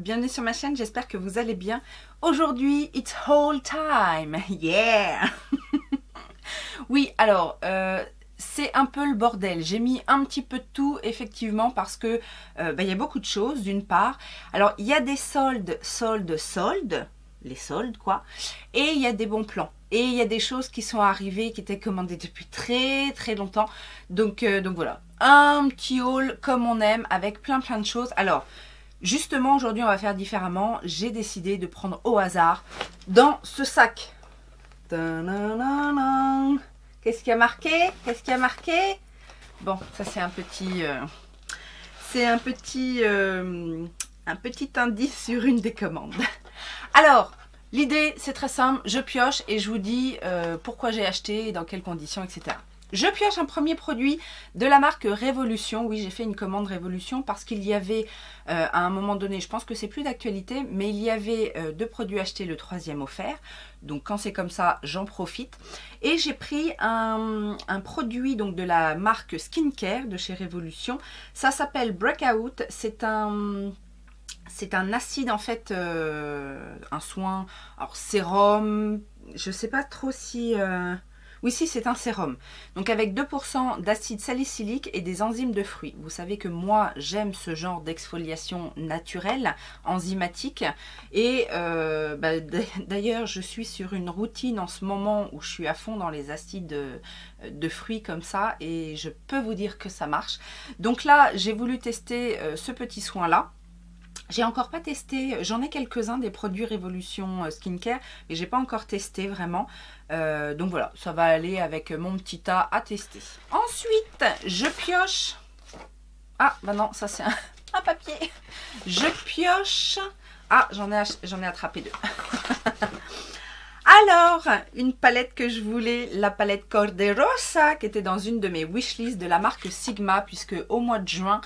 bienvenue sur ma chaîne, j'espère que vous allez bien. Aujourd'hui, it's haul time, yeah. Oui, alors, c'est un peu le bordel. J'ai mis un petit peu de tout, effectivement, parce que il y a beaucoup de choses, d'une part. Alors, il y a des soldes, les soldes, quoi. Et il y a des bons plans. Et il y a des choses qui sont arrivées, qui étaient commandées depuis très très longtemps. Donc voilà, un petit haul comme on aime, avec plein de choses. Alors, justement, aujourd'hui, on va faire différemment. J'ai décidé de prendre au hasard dans ce sac. Qu'est-ce qu'il y a marqué? Qu'est-ce qu'il y a marqué? Bon, ça c'est un petit... un petit indice sur une des commandes. Alors, l'idée, c'est très simple. Je pioche et je vous dis pourquoi j'ai acheté, dans quelles conditions, etc. Je pioche un premier produit de la marque Révolution. Oui, j'ai fait une commande Révolution parce qu'il y avait, à un moment donné, je pense que c'est plus d'actualité, mais il y avait 2 produits achetés, le 3e offert. Donc quand c'est comme ça, j'en profite. Et j'ai pris un produit donc de la marque Skincare de chez Révolution. Ça s'appelle Breakout. C'est un acide en fait, un soin, alors sérum, je sais pas trop si... Oui, si, c'est un sérum. Donc avec 2% d'acide salicylique et des enzymes de fruits. Vous savez que moi, j'aime ce genre d'exfoliation naturelle, enzymatique. Et d'ailleurs, je suis sur une routine en ce moment où je suis à fond dans les acides de fruits comme ça. Et je peux vous dire que ça marche. Donc là, j'ai voulu tester ce petit soin-là. J'ai encore pas testé, j'en ai quelques-uns des produits Révolution Skincare, mais j'ai pas encore testé vraiment. Donc voilà, ça va aller avec mon petit tas à tester. Ensuite, je pioche. Ah, bah non, ça c'est un papier. Je pioche. Ah, j'en ai attrapé 2. Alors, une palette que je voulais, la palette Corderosa, qui était dans une de mes wishlists de la marque Sigma, puisque au mois de juin,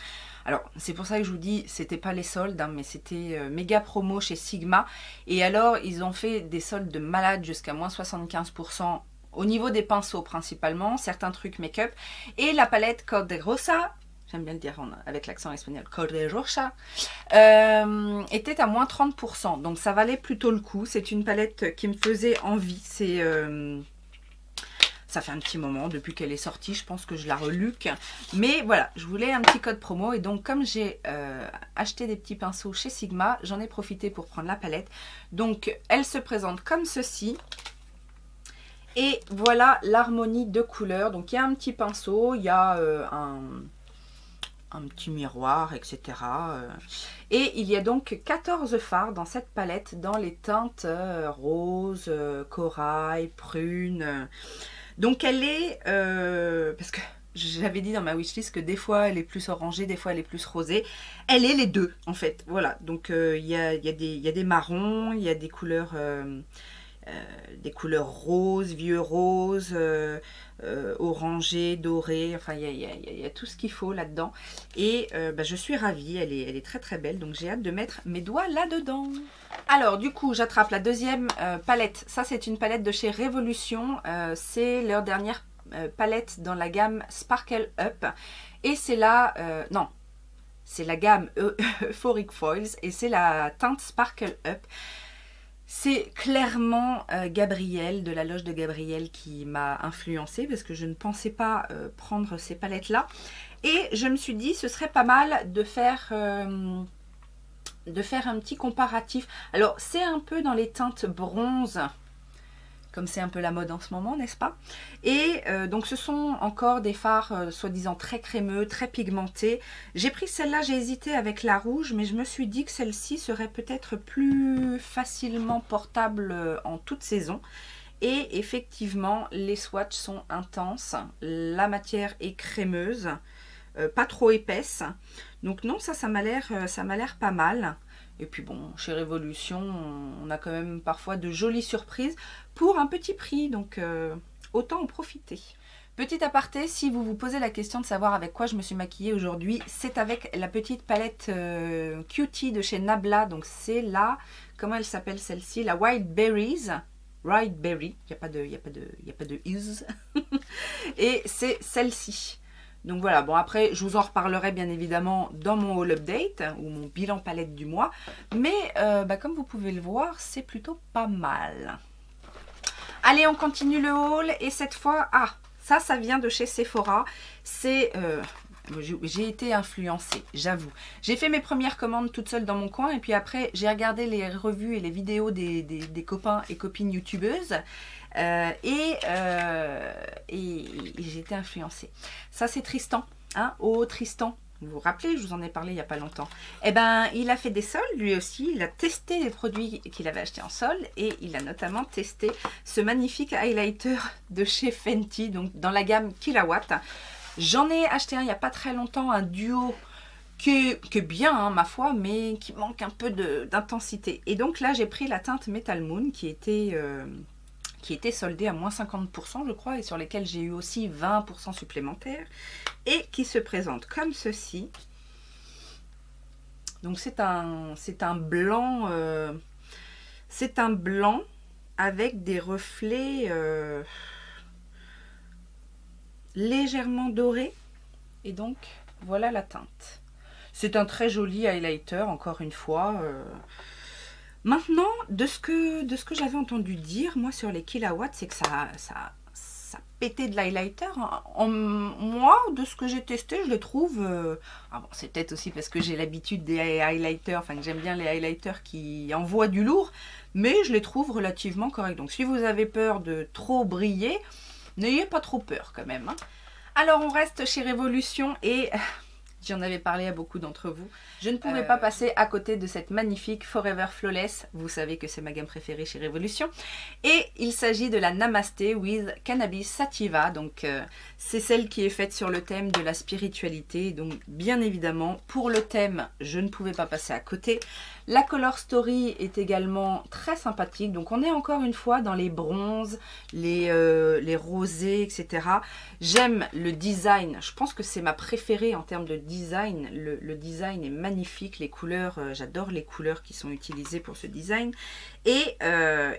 alors c'est pour ça que je vous dis, c'était pas les soldes, hein, mais c'était méga promo chez Sigma. Et alors, ils ont fait des soldes de malade jusqu'à moins 75% au niveau des pinceaux principalement, certains trucs make-up. Et la palette Corderosa, j'aime bien le dire avec l'accent espagnol, Corderosa, était à moins 30%. Donc ça valait plutôt le coup. C'est une palette qui me faisait envie. Ça fait un petit moment depuis qu'elle est sortie. Je pense que je la reluque. Mais voilà, je voulais un petit code promo. Et donc comme j'ai acheté des petits pinceaux chez Sigma, j'en ai profité pour prendre la palette. Donc elle se présente comme ceci. Et voilà l'harmonie de couleurs. Donc il y a un petit pinceau, il y a un petit miroir, etc. Et il y a donc 14 fards dans cette palette, dans les teintes rose, corail, prune. Donc elle est, parce que j'avais dit dans ma wishlist que des fois elle est plus orangée, des fois elle est plus rosée. Elle est les deux en fait, voilà. Donc il y a des marrons, il y a des couleurs roses, vieux roses, orangé, doré, enfin il y a tout ce qu'il faut là-dedans. Et je suis ravie, elle est très très belle, donc j'ai hâte de mettre mes doigts là-dedans. Alors du coup j'attrape la deuxième palette, ça c'est une palette de chez Révolution, c'est leur dernière palette dans la gamme Sparkle Up. Et c'est là, non, c'est la gamme Euphoric Foils et c'est la teinte Sparkle Up. C'est clairement Gabrielle, de la loge de Gabrielle, qui m'a influencée parce que je ne pensais pas prendre ces palettes-là. Et je me suis dit, ce serait pas mal de faire un petit comparatif. Alors, c'est un peu dans les teintes bronze, comme c'est un peu la mode en ce moment, n'est-ce pas? Et donc ce sont encore des fards soi-disant très crémeux, très pigmentés. J'ai pris celle-là, j'ai hésité avec la rouge, mais je me suis dit que celle-ci serait peut-être plus facilement portable en toute saison. Et effectivement, les swatchs sont intenses, la matière est crémeuse, pas trop épaisse. Donc non, ça m'a l'air pas mal. Et puis bon, chez Révolution, on a quand même parfois de jolies surprises pour un petit prix, donc autant en profiter. Petit aparté, si vous vous posez la question de savoir avec quoi je me suis maquillée aujourd'hui, c'est avec la petite palette Cutie de chez Nabla. Donc c'est la, comment elle s'appelle celle-ci? La Wild Berries. Wild Berry, il n'y a pas de is. Et c'est celle-ci. Donc voilà, bon après je vous en reparlerai bien évidemment dans mon haul update ou mon bilan palette du mois. Mais comme vous pouvez le voir, c'est plutôt pas mal. Allez, on continue le haul et cette fois, ça vient de chez Sephora. C'est... j'ai été influencée, j'avoue. J'ai fait mes premières commandes toute seule dans mon coin et puis après j'ai regardé les revues et les vidéos des copains et copines youtubeuses et j'ai été influencée. Ça c'est Tristan, hein, oh Tristan. Vous vous rappelez, je vous en ai parlé il n'y a pas longtemps. Eh ben, il a fait des soldes, lui aussi. Il a testé les produits qu'il avait achetés en solde. Et il a notamment testé ce magnifique highlighter de chez Fenty, donc dans la gamme Killawatt. J'en ai acheté un il n'y a pas très longtemps, un duo qui est bien, hein, ma foi, mais qui manque un peu d'intensité. Et donc là, j'ai pris la teinte Metal Moon qui était soldée à moins 50%, je crois, et sur lesquels j'ai eu aussi 20% supplémentaires. Et qui se présente comme ceci. Donc c'est un blanc, avec des reflets légèrement dorés. Et donc voilà la teinte. C'est un très joli highlighter, encore une fois. Maintenant, de ce que j'avais entendu dire, moi, sur les Killawatt, c'est que ça pétait de l'highlighter. Moi, de ce que j'ai testé, je les trouve... bon, c'est peut-être aussi parce que j'ai l'habitude des highlighters, enfin que j'aime bien les highlighters qui envoient du lourd, mais je les trouve relativement corrects. Donc, si vous avez peur de trop briller, n'ayez pas trop peur quand même, hein. Alors, on reste chez Révolution et... J'en avais parlé à beaucoup d'entre vous. Je ne pouvais pas passer à côté de cette magnifique Forever Flawless. Vous savez que c'est ma gamme préférée chez Révolution. Et il s'agit de la Namasté with Cannabis Sativa. Donc c'est celle qui est faite sur le thème de la spiritualité. Donc bien évidemment, pour le thème, je ne pouvais pas passer à côté. La Color Story est également très sympathique. Donc on est encore une fois dans les bronzes, les rosés, etc. J'aime le design. Je pense que c'est ma préférée en termes de design. Le design est magnifique. Les couleurs, j'adore les couleurs qui sont utilisées pour ce design. Et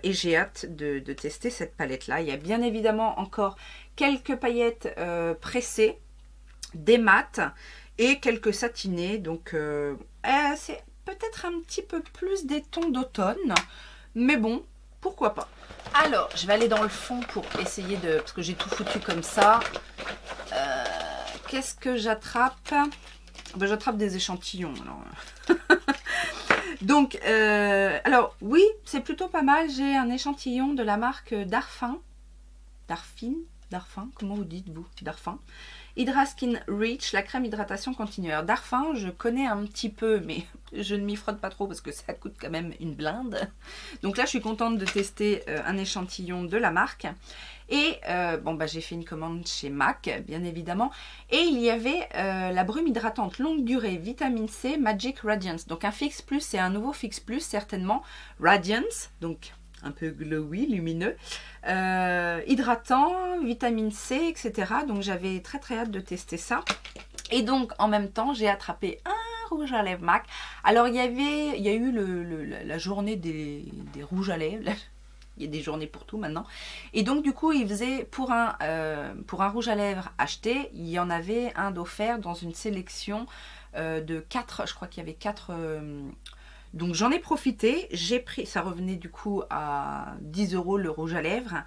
j'ai hâte de tester cette palette-là. Il y a bien évidemment encore quelques paillettes pressées, des mattes et quelques satinés. Donc c'est peut-être un petit peu plus des tons d'automne, mais bon, pourquoi pas. Alors, je vais aller dans le fond pour essayer de... Parce que j'ai tout foutu comme ça. Qu'est-ce que j'attrape? J'attrape des échantillons. Alors. Donc, alors oui, c'est plutôt pas mal. J'ai un échantillon de la marque Darphin. Darphin, comment vous dites-vous? Darphin. Hydra Skin Reach, la crème hydratation continue. Alors Darphin, je connais un petit peu, mais je ne m'y frotte pas trop parce que ça coûte quand même une blinde. Donc là, je suis contente de tester un échantillon de la marque. Et j'ai fait une commande chez MAC, bien évidemment. Et il y avait la brume hydratante longue durée, vitamine C, Magic Radiance. Donc un Fix Plus, c'est un nouveau Fix Plus, certainement. Radiance, donc un peu glowy, lumineux, hydratant, vitamine C, etc. Donc j'avais très très hâte de tester ça. Et donc en même temps, j'ai attrapé un rouge à lèvres MAC. Alors il y a eu la journée des rouges à lèvres. Il y a des journées pour tout maintenant. Et donc du coup, il faisait pour un rouge à lèvres acheté, il y en avait un d'offert dans une sélection de 4, je crois qu'il y avait 4... donc j'en ai profité, j'ai pris, ça revenait du coup à 10 € le rouge à lèvres.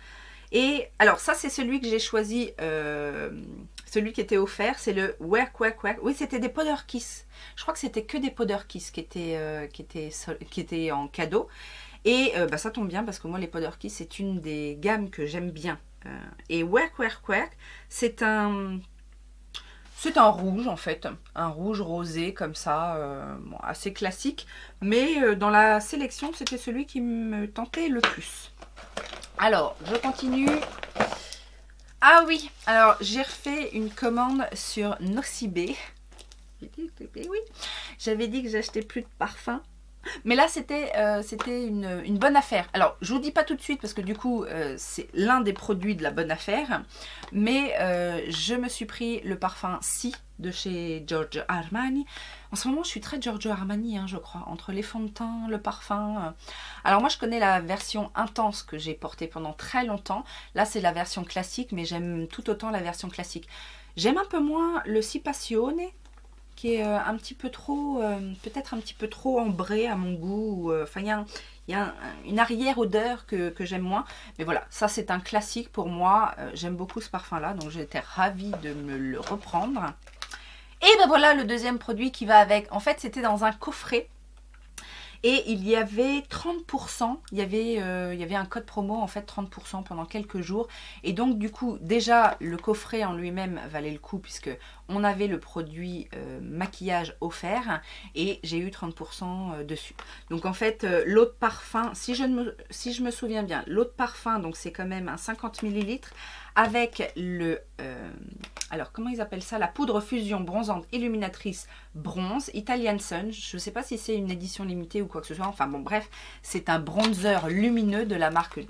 Et alors ça c'est celui que j'ai choisi, celui qui était offert, c'est le Work. Oui, c'était des Powder Kiss. Je crois que c'était que des Powder Kiss qui étaient en cadeau. Et ça tombe bien parce que moi les Powder Kiss c'est une des gammes que j'aime bien. Et Work, c'est un rouge en fait, un rouge rosé comme ça, assez classique, mais dans la sélection c'était celui qui me tentait le plus. Alors je continue. Ah oui, alors j'ai refait une commande sur Nocibé. Oui, j'avais dit que j'achetais plus de parfum. Mais là, c'était une bonne affaire. Alors, je vous dis pas tout de suite parce que du coup, c'est l'un des produits de la bonne affaire. Mais je me suis pris le parfum Si de chez Giorgio Armani. En ce moment, je suis très Giorgio Armani, hein, je crois. Entre les fonds de teint, le parfum. Alors moi, je connais la version intense que j'ai portée pendant très longtemps. Là, c'est la version classique, mais j'aime tout autant la version classique. J'aime un peu moins le Si Passione, qui est un petit peu trop, peut-être un petit peu trop ambré à mon goût. Enfin, il y a une arrière-odeur que j'aime moins. Mais voilà, ça c'est un classique pour moi. J'aime beaucoup ce parfum-là, donc j'étais ravie de me le reprendre. Et ben voilà le deuxième produit qui va avec. En fait, c'était dans un coffret. Et il y avait 30%, il y avait un code promo en fait 30% pendant quelques jours. Et donc du coup déjà le coffret en lui-même valait le coup puisque on avait le produit maquillage offert et j'ai eu 30% dessus. Donc en fait l'autre parfum, si je me souviens bien, l'autre parfum donc c'est quand même un 50 ml avec le... alors comment ils appellent ça? La poudre fusion bronzante illuminatrice bronze Italian Sun. Je ne sais pas si c'est une édition limitée ou quoi que ce soit. Enfin bon bref, c'est un bronzer lumineux de la marque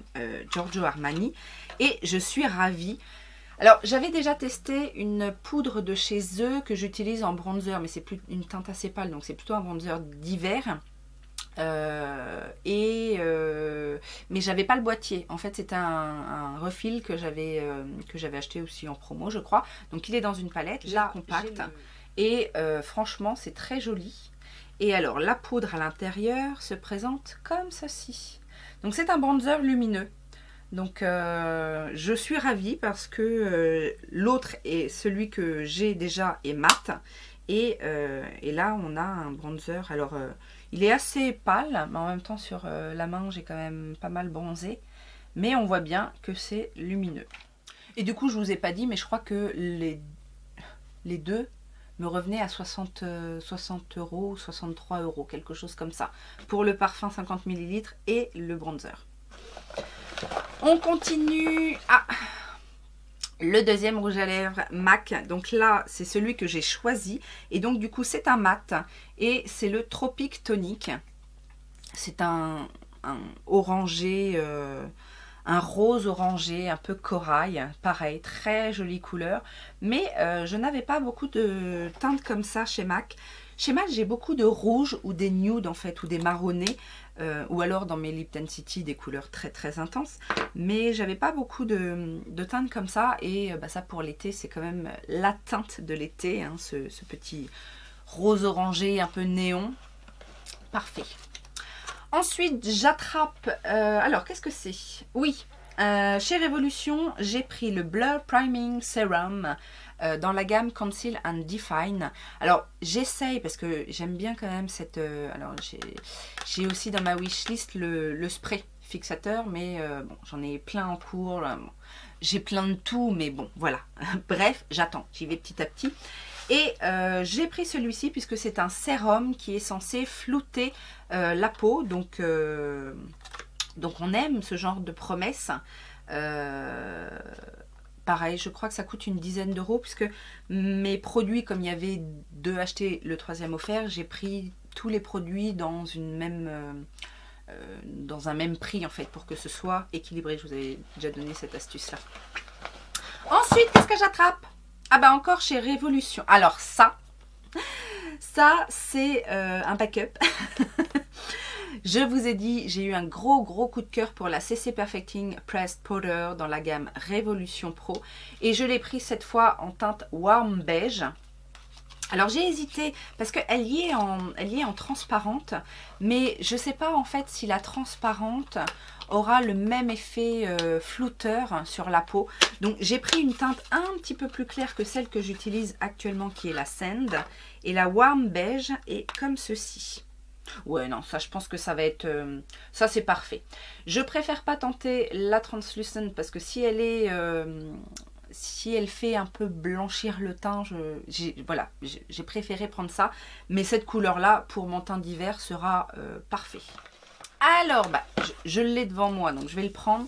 Giorgio Armani. Et je suis ravie. Alors j'avais déjà testé une poudre de chez eux que j'utilise en bronzer. Mais c'est plus une teinte assez pâle. Donc c'est plutôt un bronzer d'hiver. Mais j'avais pas le boîtier. En fait c'était un refill que j'avais acheté aussi en promo je crois. Donc il est dans une palette là compacte et franchement c'est très joli. Et alors la poudre à l'intérieur se présente comme ceci. Donc c'est un bronzer lumineux. Donc je suis ravie parce que l'autre est celui que j'ai déjà est mat. Et là on a un bronzer. Alors il est assez pâle, mais en même temps sur la main j'ai quand même pas mal bronzé. Mais on voit bien que c'est lumineux. Et du coup je vous ai pas dit, mais je crois que les deux me revenaient à 60 euros, 63 euros, quelque chose comme ça. Pour le parfum 50 ml et le bronzer. On continue. Ah, le deuxième rouge à lèvres MAC, donc là c'est celui que j'ai choisi et donc du coup c'est un mat et c'est le Tropic Tonic. C'est un orangé, un rose orangé un peu corail, pareil, très jolie couleur, mais je n'avais pas beaucoup de teintes comme ça chez MAC. Chez MAC j'ai beaucoup de rouge ou des nudes en fait, ou des marronnés. Ou alors dans mes Lipton City des couleurs très très intenses, mais j'avais pas beaucoup de teintes comme ça et ça pour l'été c'est quand même la teinte de l'été, hein, ce petit rose orangé un peu néon, parfait. Ensuite j'attrape, alors qu'est-ce que c'est? Oui, chez Révolution j'ai pris le Blur Priming Serum dans la gamme Conceal and Define. Alors j'essaye parce que j'aime bien quand même cette... alors j'ai aussi dans ma wishlist le spray fixateur, mais bon, j'en ai plein en cours. Bon, j'ai plein de tout, mais bon, voilà. Bref, j'attends, j'y vais petit à petit. Et j'ai pris celui-ci puisque c'est un sérum qui est censé flouter la peau. Donc on aime ce genre de promesses. Pareil, je crois que ça coûte une dizaine d'euros puisque mes produits, comme il y avait 2 achetés, le 3e offert, j'ai pris tous les produits dans dans un même prix en fait pour que ce soit équilibré. Je vous avais déjà donné cette astuce là. Ensuite, qu'est-ce que j'attrape? Ah bah encore chez Révolution. Alors ça c'est un backup. Je vous ai dit, j'ai eu un gros coup de cœur pour la CC Perfecting Pressed Powder dans la gamme Révolution Pro. Et je l'ai pris cette fois en teinte Warm Beige. Alors j'ai hésité parce qu'elle y est en transparente. Mais je ne sais pas en fait si la transparente aura le même effet flouteur sur la peau. Donc j'ai pris une teinte un petit peu plus claire que celle que j'utilise actuellement qui est la Sand. Et la Warm Beige est comme ceci. Ouais, non, ça je pense que ça va être... ça c'est parfait. Je préfère pas tenter la Translucent parce que si elle est... si elle fait un peu blanchir le teint, voilà, j'ai préféré prendre ça. Mais cette couleur-là, pour mon teint d'hiver, sera parfait. Alors, je l'ai devant moi, donc je vais le prendre.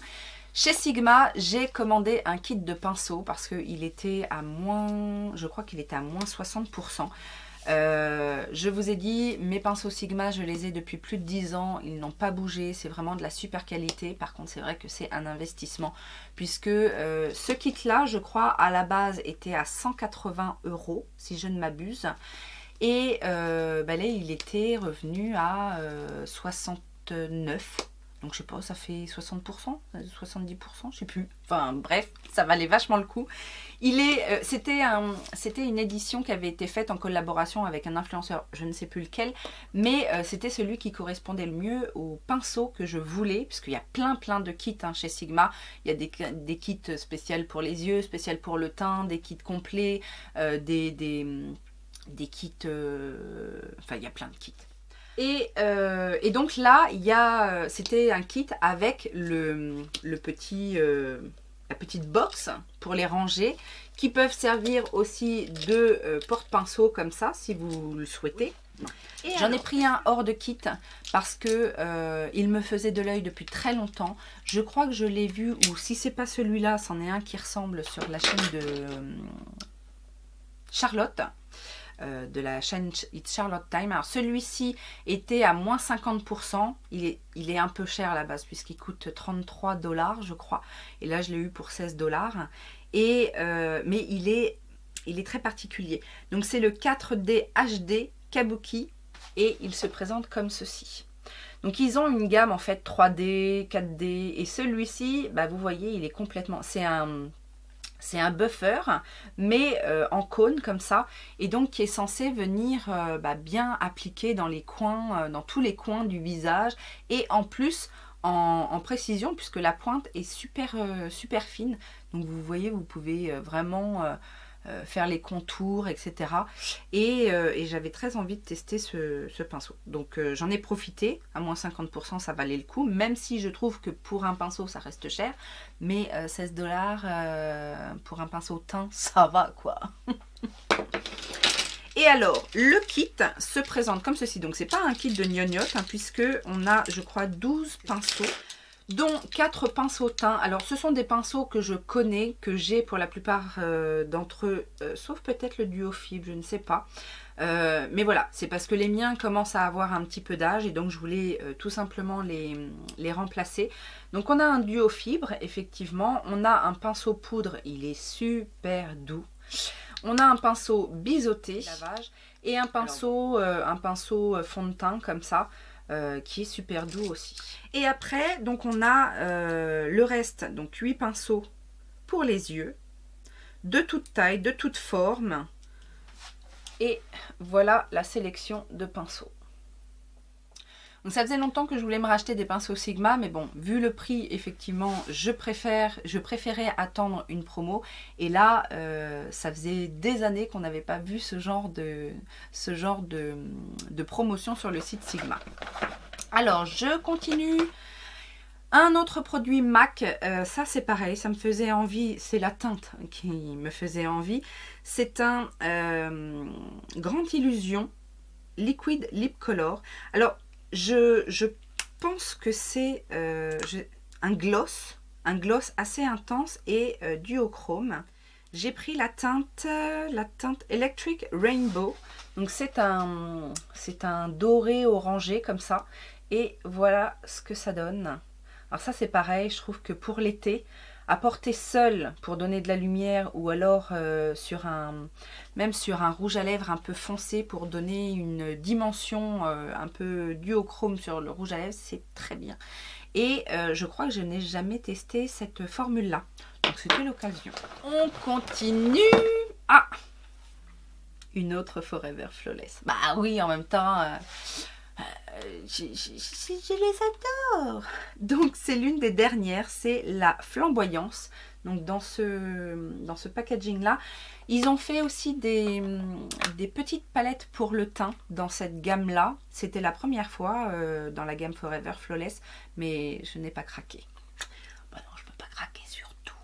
Chez Sigma, j'ai commandé un kit de pinceau parce qu'il était à moins... Je crois qu'il était à moins 60%. Je vous ai dit, mes pinceaux Sigma, je les ai depuis plus de 10 ans, ils n'ont pas bougé, c'est vraiment de la super qualité. Par contre, c'est vrai que c'est un investissement, puisque ce kit-là, je crois, à la base, était à 180 €, si je ne m'abuse. Et bah là, il était revenu à 69. Donc je sais pas, ça fait 60%, 70%, je sais plus. Enfin bref, ça valait vachement le coup. C'était une édition qui avait été faite en collaboration avec un influenceur, je ne sais plus lequel, mais c'était celui qui correspondait le mieux au pinceau que je voulais, puisqu'il y a plein de kits hein, chez Sigma. Il y a des kits spéciaux pour les yeux, spéciaux pour le teint, des kits complets, des kits... enfin, il y a plein de kits. Et donc là, c'était un kit avec la petite box pour les ranger, qui peuvent servir aussi de porte-pinceau comme ça, si vous le souhaitez. J'en ai pris un hors de kit parce que il me faisait de l'œil depuis très longtemps. Je crois que je l'ai vu, ou si c'est pas celui-là, c'en est un qui ressemble sur la chaîne de Charlotte. De la chaîne It's Charlotte Time. Alors celui-ci était à moins 50%. Il est un peu cher à la base puisqu'il coûte 33 $ je crois. Et là je l'ai eu pour 16 $. Mais il est très particulier. Donc c'est le 4D HD Kabuki et il se présente comme ceci. Donc ils ont une gamme en fait 3D, 4D et celui-ci, bah, vous voyez, il est complètement... C'est un buffer, mais en cône comme ça, et donc qui est censé venir bien appliquer dans les coins, dans tous les coins du visage, et en plus en précision, puisque la pointe est super fine. Donc vous voyez, vous pouvez vraiment faire les contours, etc. Et j'avais très envie de tester ce pinceau. Donc j'en ai profité, à moins 50%, ça valait le coup, même si je trouve que pour un pinceau, ça reste cher. Mais 16 $ pour un pinceau teint, ça va quoi. Et alors, le kit se présente comme ceci. Donc c'est pas un kit de gnognotte, hein, puisque on a, je crois, 12 pinceaux, dont 4 pinceaux teints. Alors ce sont des pinceaux que je connais, que j'ai pour la plupart d'entre eux, sauf peut-être le duo fibre, je ne sais pas. Mais voilà, c'est parce que les miens commencent à avoir un petit peu d'âge et donc je voulais tout simplement les remplacer. Donc on a un duo fibre, effectivement. On a un pinceau poudre, il est super doux. On a un pinceau biseauté et un pinceau fond de teint comme ça. Qui est super doux aussi. Et après, donc on a le reste, donc 8 pinceaux pour les yeux, de toute taille, de toute forme. Et voilà la sélection de pinceaux. Donc ça faisait longtemps que je voulais me racheter des pinceaux Sigma, mais bon, vu le prix, effectivement, je préférais attendre une promo. Et là, ça faisait des années qu'on n'avait pas vu ce genre de promotion sur le site Sigma. Alors, je continue. Un autre produit MAC, ça c'est pareil, ça me faisait envie, c'est la teinte qui me faisait envie. C'est un Grande Illusion Liquid Lip Color. Alors, je pense que c'est un gloss assez intense et duochrome. J'ai pris la teinte Electric Rainbow. Donc c'est un doré orangé comme ça. Et voilà ce que ça donne. Alors ça c'est pareil, je trouve que pour l'été, à porter seul pour donner de la lumière, ou alors même sur un rouge à lèvres un peu foncé pour donner une dimension un peu duochrome sur le rouge à lèvres, c'est très bien. Et je crois que je n'ai jamais testé cette formule là, donc c'était l'occasion. On continue. Ah, une autre Forever Flawless. Bah oui, en même temps je les adore. Donc c'est l'une des dernières, c'est la Flamboyance. Donc dans ce packaging là, ils ont fait aussi des petites palettes pour le teint dans cette gamme là. C'était la première fois dans la gamme Forever Flawless, mais je n'ai pas craqué. Bah non, je peux pas craquer sur tout.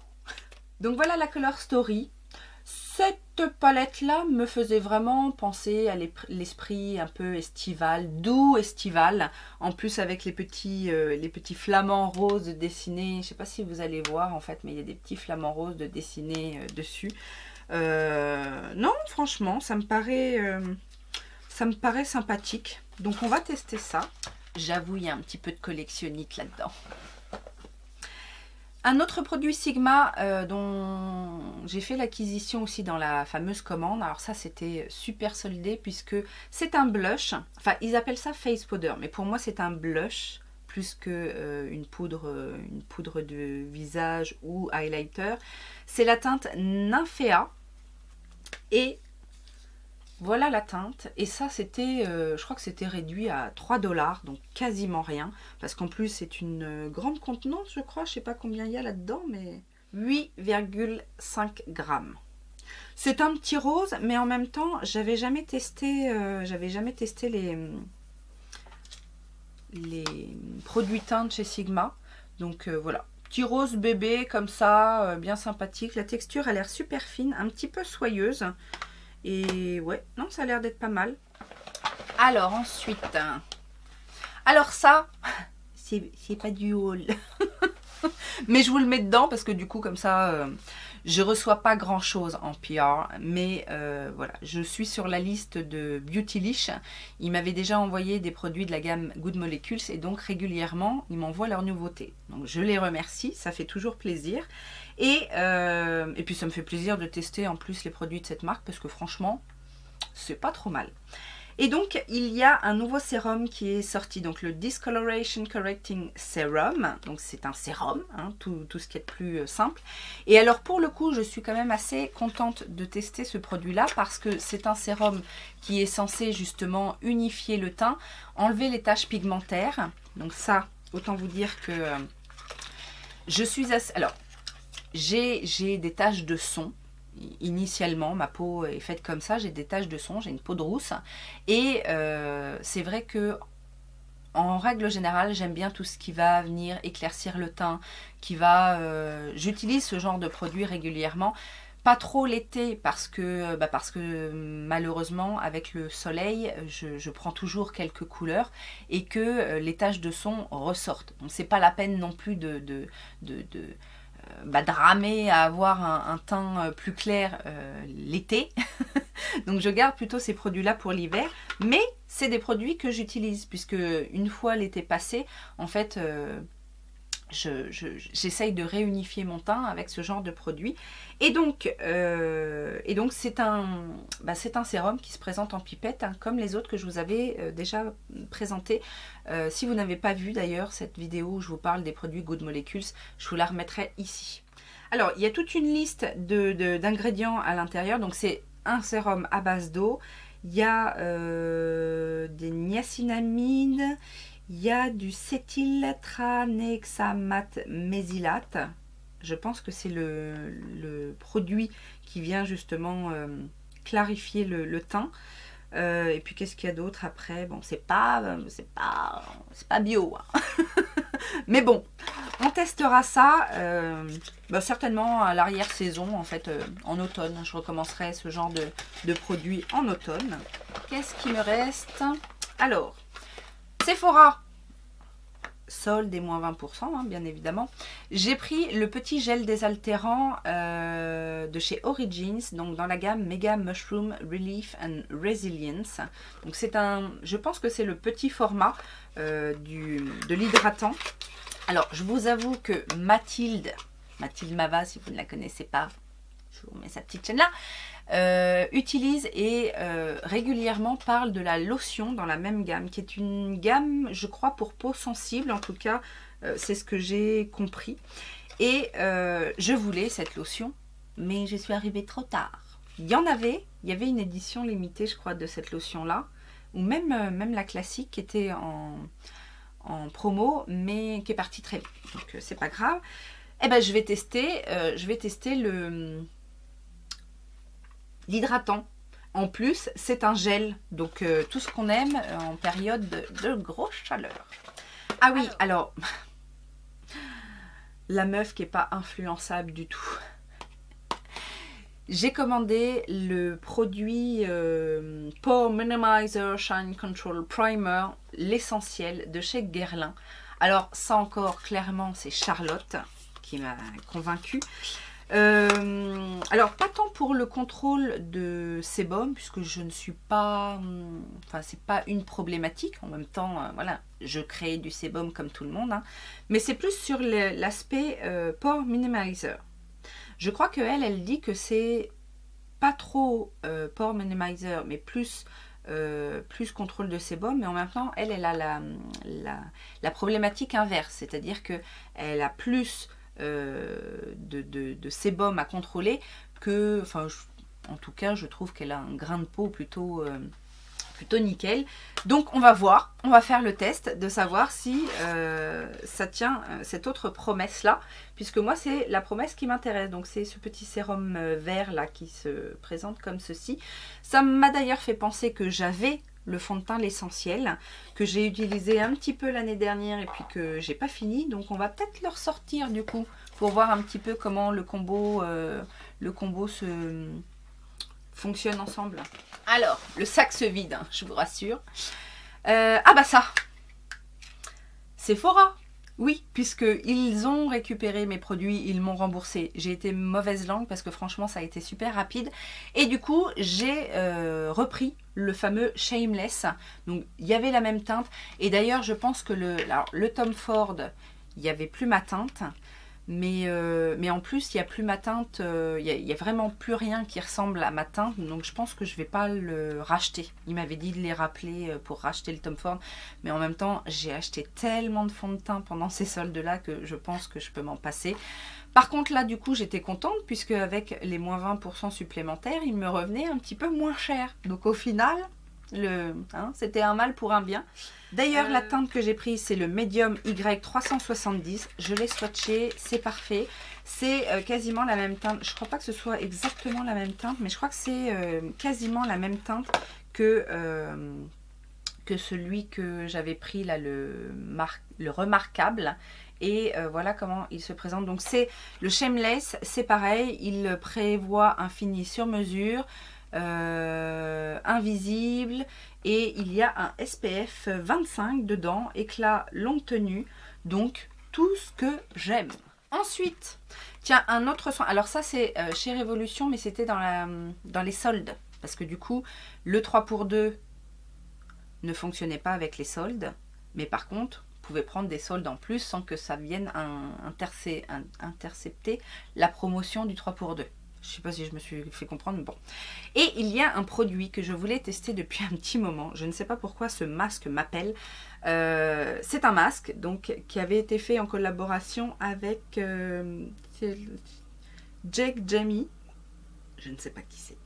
Donc voilà la Color Story. Cette palette-là me faisait vraiment penser à l'esprit un peu estival, doux estival. En plus avec les petits flamants roses dessinés. Je ne sais pas si vous allez voir en fait, mais il y a des petits flamants roses dessinés dessus. Non, franchement, ça me paraît Ça me paraît sympathique. Donc on va tester ça. J'avoue, il y a un petit peu de collectionnite là-dedans. Un autre produit Sigma dont j'ai fait l'acquisition aussi dans la fameuse commande. Alors ça, c'était super soldé puisque c'est un blush. Enfin, ils appellent ça face powder, mais pour moi, c'est un blush plus que une poudre de visage ou highlighter. C'est la teinte Nymphea. Et voilà la teinte. Et ça, c'était, je crois que c'était réduit à 3 $, donc quasiment rien. Parce qu'en plus, c'est une grande contenance, je crois. Je sais pas combien il y a là-dedans, mais 8,5 grammes. C'est un petit rose, mais en même temps, j'avais jamais testé les produits teintes chez Sigma. Donc voilà. Petit rose bébé comme ça, bien sympathique. La texture a l'air super fine, un petit peu soyeuse. Et ouais, non, ça a l'air d'être pas mal. Alors ensuite, alors ça, c'est pas du haul. Mais je vous le mets dedans parce que du coup, comme ça, je reçois pas grand chose en PR. Mais voilà, je suis sur la liste de Beautylish. Ils m'avaient déjà envoyé des produits de la gamme Good Molecules et donc régulièrement, ils m'envoient leurs nouveautés. Donc je les remercie, ça fait toujours plaisir. Et puis ça me fait plaisir de tester en plus les produits de cette marque parce que franchement, c'est pas trop mal. Et donc, il y a un nouveau sérum qui est sorti, donc le Discoloration Correcting Serum. Donc, c'est un sérum, hein, tout ce qui est de plus simple. Et alors, pour le coup, je suis quand même assez contente de tester ce produit-là parce que c'est un sérum qui est censé justement unifier le teint, enlever les taches pigmentaires. Donc ça, autant vous dire que je suis assez... Alors, j'ai des taches de son. Initialement, ma peau est faite comme ça, j'ai des taches de son, j'ai une peau de rousse. Et c'est vrai que en règle générale, j'aime bien tout ce qui va venir éclaircir le teint, qui va... j'utilise ce genre de produit régulièrement. Pas trop l'été parce que malheureusement avec le soleil je prends toujours quelques couleurs et que les taches de son ressortent. Donc c'est pas la peine non plus de ramer à avoir un teint plus clair l'été. Donc je garde plutôt ces produits-là pour l'hiver. Mais c'est des produits que j'utilise puisque une fois l'été passé, en fait, j'essaye de réunifier mon teint avec ce genre de produit. Et donc c'est un sérum qui se présente en pipette, hein, comme les autres que je vous avais déjà présentés. Si vous n'avez pas vu d'ailleurs cette vidéo où je vous parle des produits Good Molecules, je vous la remettrai ici. Alors, il y a toute une liste d'ingrédients à l'intérieur. Donc, c'est un sérum à base d'eau. Il y a des niacinamide. Il y a du cétyltranexamate mésylate. Je pense que c'est le produit qui vient justement clarifier le teint. Et puis qu'est-ce qu'il y a d'autre après? Bon, c'est pas bio, hein. Mais bon, on testera ça certainement à l'arrière-saison, en fait, en automne. Je recommencerai ce genre de produit en automne. Qu'est-ce qui me reste? Alors, Sephora, solde et moins 20%, hein, bien évidemment. J'ai pris le petit gel désaltérant de chez Origins, donc dans la gamme Mega Mushroom Relief and Resilience. Donc c'est je pense que c'est le petit format de l'hydratant. Alors je vous avoue que Mathilde Mava, si vous ne la connaissez pas, je vous mets sa petite chaîne là, utilise et régulièrement parle de la lotion dans la même gamme, qui est une gamme, je crois, pour peau sensible. En tout cas, c'est ce que j'ai compris. Et je voulais cette lotion, mais je suis arrivée trop tard. Il y avait une édition limitée, je crois, de cette lotion-là, ou même la classique qui était en promo, mais qui est partie très vite. Donc, c'est pas grave. Eh ben, je vais tester l'hydratant. En plus, c'est un gel, donc tout ce qu'on aime en période de grosse chaleur. Ah oui, alors, la meuf qui n'est pas influençable du tout. J'ai commandé le produit Pore Minimizer Shine Control Primer, l'essentiel de chez Guerlain. Alors ça encore, clairement, c'est Charlotte qui m'a convaincue. Alors, pas tant pour le contrôle de sébum, puisque je ne suis pas... Enfin, c'est pas une problématique. En même temps, voilà, je crée du sébum comme tout le monde. Hein, mais c'est plus sur l'aspect pore minimizer. Je crois qu'elle dit que c'est pas trop pore minimizer, mais plus contrôle de sébum, mais en même temps, elle a la problématique inverse, c'est-à-dire qu'elle a plus de sébum à contrôler que, enfin, en tout cas, je trouve qu'elle a un grain de peau plutôt nickel. Donc on va voir, on va faire le test de savoir si ça tient cette autre promesse là, puisque moi c'est la promesse qui m'intéresse. Donc c'est ce petit sérum vert là qui se présente comme ceci. Ça m'a d'ailleurs fait penser que j'avais le fond de teint l'essentiel, que j'ai utilisé un petit peu l'année dernière et puis que j'ai pas fini. Donc on va peut-être le ressortir du coup pour voir un petit peu comment le combo se fonctionne ensemble. Alors, le sac se vide, hein, je vous rassure. Ah bah ça, Sephora. Oui, puisqu'ils ont récupéré mes produits, ils m'ont remboursé. J'ai été mauvaise langue parce que franchement, ça a été super rapide. Et du coup, j'ai repris le fameux Shameless. Donc, il y avait la même teinte. Et d'ailleurs, je pense que le Tom Ford, il n'y avait plus ma teinte. Mais en plus, il n'y a plus ma teinte, il n'y a vraiment plus rien qui ressemble à ma teinte, donc je pense que je ne vais pas le racheter. Il m'avait dit de les rappeler pour racheter le Tom Ford, mais en même temps, j'ai acheté tellement de fond de teint pendant ces soldes-là que je pense que je peux m'en passer. Par contre, là, du coup, j'étais contente, puisque avec les moins 20% supplémentaires, il me revenait un petit peu moins cher. Donc au final, c'était un mal pour un bien. D'ailleurs, la teinte que j'ai prise, c'est le Medium Y370. Je l'ai swatché, c'est parfait. C'est quasiment la même teinte. Je ne crois pas que ce soit exactement la même teinte, mais je crois que c'est quasiment la même teinte que celui que j'avais pris là, le remarquable. Et voilà comment il se présente. Donc c'est le Shameless, c'est pareil. Il prévoit un fini sur mesure. Invisible, et il y a un SPF 25 dedans, éclat longue tenue, donc tout ce que j'aime. Ensuite, tiens, un autre soin, alors ça c'est chez Révolution, mais c'était dans les soldes, parce que du coup le 3 pour 2 ne fonctionnait pas avec les soldes, mais par contre vous pouvez prendre des soldes en plus sans que ça vienne intercepter la promotion du 3 pour 2. Je ne sais pas si je me suis fait comprendre, mais bon. Et il y a un produit que je voulais tester depuis un petit moment. Je ne sais pas pourquoi ce masque m'appelle. C'est un masque donc, qui avait été fait en collaboration avec Jake Jamie. Je ne sais pas qui c'est.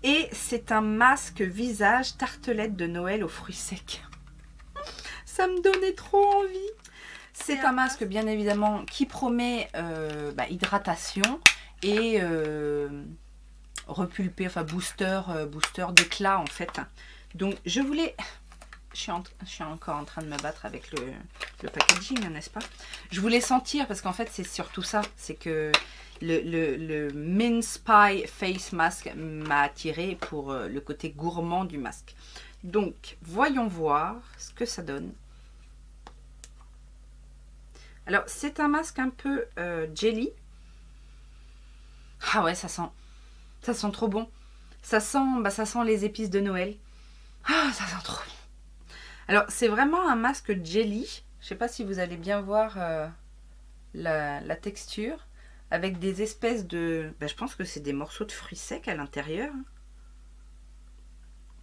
Et c'est un masque visage tartelette de Noël aux fruits secs. Ça me donnait trop envie. C'est un masque bien évidemment qui promet hydratation et repulpé, enfin booster d'éclat en fait. Donc je voulais, je suis encore en train de me battre avec le packaging, n'est-ce pas? Je voulais sentir, parce qu'en fait c'est surtout ça, c'est que le Mince Pie Face Mask m'a attiré pour le côté gourmand du masque. Donc voyons voir ce que ça donne. Alors c'est un masque un peu jelly. Ah ouais, ça sent trop bon. Ça sent les épices de Noël. Ah, ça sent trop bon. Alors, c'est vraiment un masque jelly. Je sais pas si vous allez bien voir la texture. Avec des espèces de... je pense que c'est des morceaux de fruits secs à l'intérieur.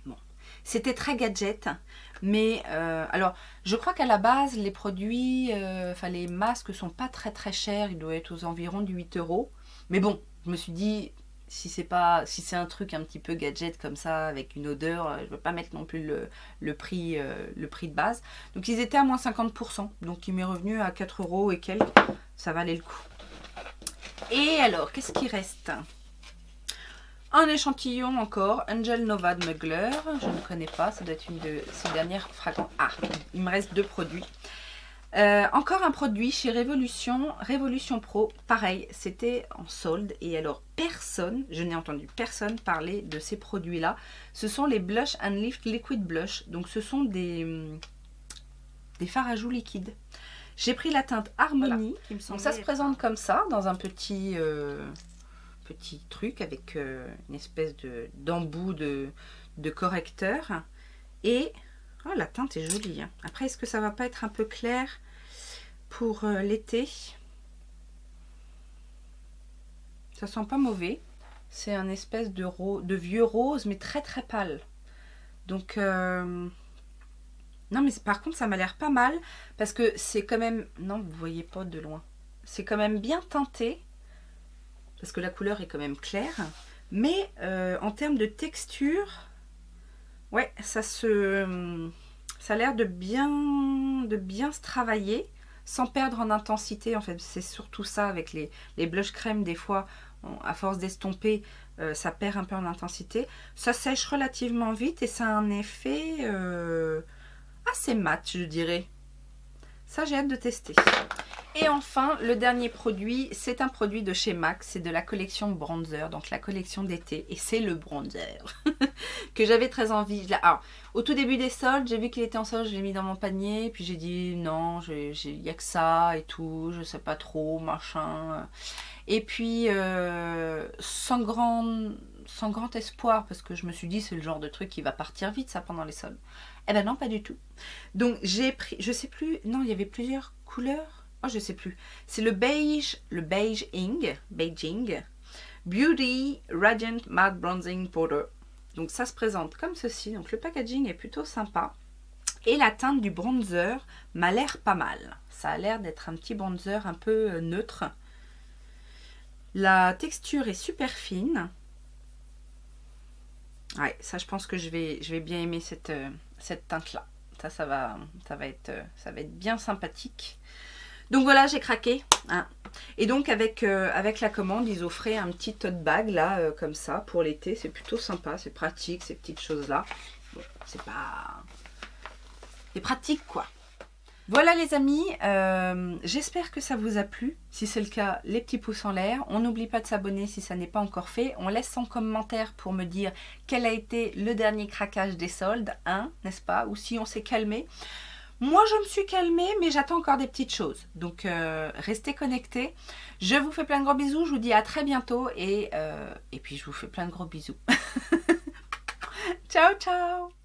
Bon. C'était très gadget. Mais, alors, je crois qu'à la base, les produits... les masques sont pas très très chers. Ils doivent être aux environs de 8 €. Mais bon, je me suis dit, si c'est un truc un petit peu gadget comme ça, avec une odeur, je ne veux pas mettre non plus le prix de base. Donc ils étaient à moins 50%. Donc il m'est revenu à 4 € et quelques. Ça valait le coup. Et alors, qu'est-ce qui reste? Un échantillon encore, Angel Nova de Mugler. Je ne connais pas, ça doit être une de ses dernières fragrances. Ah, il me reste 2 produits. Encore un produit chez Révolution Pro, pareil, c'était en solde et alors je n'ai entendu personne parler de ces produits là. Ce sont les Blush and Lift Liquid Blush, donc ce sont des fards à joues liquides. J'ai pris la teinte Harmonie. Qui me Donc ça se présente comme ça, dans un petit, petit truc avec une espèce d'embout de correcteur. Et oh, la teinte est jolie. Hein. Après, est-ce que ça va pas être un peu clair pour l'été? Ça sent pas mauvais. C'est un espèce de vieux rose, mais très très pâle. Donc, non, mais par contre, ça m'a l'air pas mal. Parce que c'est quand même... Non, vous voyez pas de loin. C'est quand même bien teinté. Parce que la couleur est quand même claire. Mais en termes de texture, ouais, ça a l'air de bien se travailler. Sans perdre en intensité. En fait, c'est surtout ça avec les blush crème. Des fois, à force d'estomper, ça perd un peu en intensité. Ça sèche relativement vite et ça a un effet assez mat, je dirais. Ça, j'ai hâte de tester. Et enfin, le dernier produit, c'est un produit de chez MAC. C'est de la collection bronzer, donc la collection d'été. Et c'est le bronzer que j'avais très envie. Alors, au tout début des soldes, j'ai vu qu'il était en solde, je l'ai mis dans mon panier. Puis j'ai dit non, il n'y a que ça et tout, je sais pas trop, machin. Et puis, sans grand espoir, parce que je me suis dit c'est le genre de truc qui va partir vite ça pendant les soldes. Eh ben non, pas du tout. Donc j'ai pris, je sais plus, non, il y avait plusieurs couleurs. Oh, je sais plus. C'est le Beijing Beauty Radiant Matte Bronzing Powder. Donc ça se présente comme ceci. Donc le packaging est plutôt sympa. Et la teinte du bronzer m'a l'air pas mal. Ça a l'air d'être un petit bronzer un peu neutre. La texture est super fine. Ouais, ça je pense que je vais bien aimer cette teinte là. Ça va être bien sympathique. Donc voilà, j'ai craqué. Hein. Et donc avec la commande, ils offraient un petit tote bag là, comme ça, pour l'été. C'est plutôt sympa, c'est pratique, ces petites choses-là. Bon, c'est pas... C'est pratique, quoi. Voilà les amis, j'espère que ça vous a plu. Si c'est le cas, les petits pouces en l'air. On n'oublie pas de s'abonner si ça n'est pas encore fait. On laisse son commentaire pour me dire quel a été le dernier craquage des soldes, hein, n'est-ce pas? Ou si on s'est calmé. Moi, je me suis calmée, mais j'attends encore des petites choses. Donc, restez connectés. Je vous fais plein de gros bisous. Je vous dis à très bientôt. Et puis, je vous fais plein de gros bisous. Ciao, ciao!